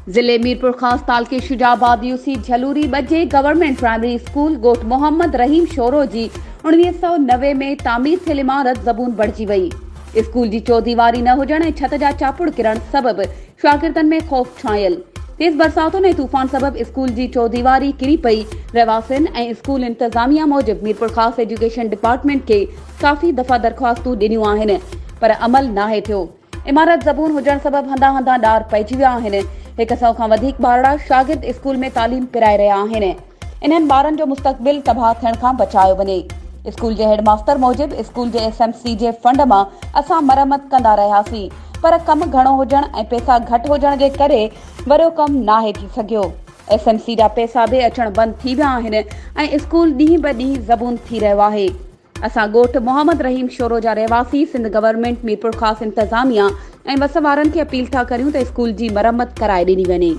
जिले मीरपुर खास तालुके शुजाबाद यूसी झलूरी बजे गवर्नमेंट प्राइमरी स्कूल गोठ मोहम्मद रहीम शोरो जी 1990 में तामीर थियल इमारत ज़बून बढ़जी वई। स्कूल जी चौदीवारी न हुजण ऐं छत जा चापुड़ किरण सबब शागिर्दनि में खौफ छायल। तेज बरसातुनि ऐं तूफ़ान सबब स्कूल जी चौदीवारी किरी पई। रहवासियुनि ऐं स्कूल इंतजामिया मूजिब मीरपुर खास एजुकेशन डिपार्टमेंट के काफ़ी दफ़ा दरख़्वास्तूं ॾिनियूं आहिनि, पर अमल नाहे थियो। इमारत ज़बून हुजण सबब हंधा हंधा ॾार पइजी विया आहिनि। 100 खां वधीक ॿारड़ा शागिर्द स्कूल में तालीम पिराए रहिया आहिनि। इन्हनि ॿारनि जो मुस्तक़बिल तबाह थियण खां बचायो वञे। स्कूल जे हेडमास्टर मूजिब स्कूल जे SMC जे फंड मां असां मरम्मत कंदा रहियासीं, पर कम घणो हुजण ऐं पैसा घटि हुजण जे करे वरियो कम नाहे थी सघियो। SMC जा पैसा बि अचण बंदि थी विया आहिनि ऐं स्कूल ॾींहुं ब ॾींहुं ज़बून थी रहियो आहे। असां ॻोठ मोहम्मद रहीम शोरो जा रहवासी सिंध गवर्नमेंट मीरपुर खास इंतजामिया ऐं वस वारनि खे अपील था करियूं त स्कूल जी मरम्मत कराए ॾिनी वञे।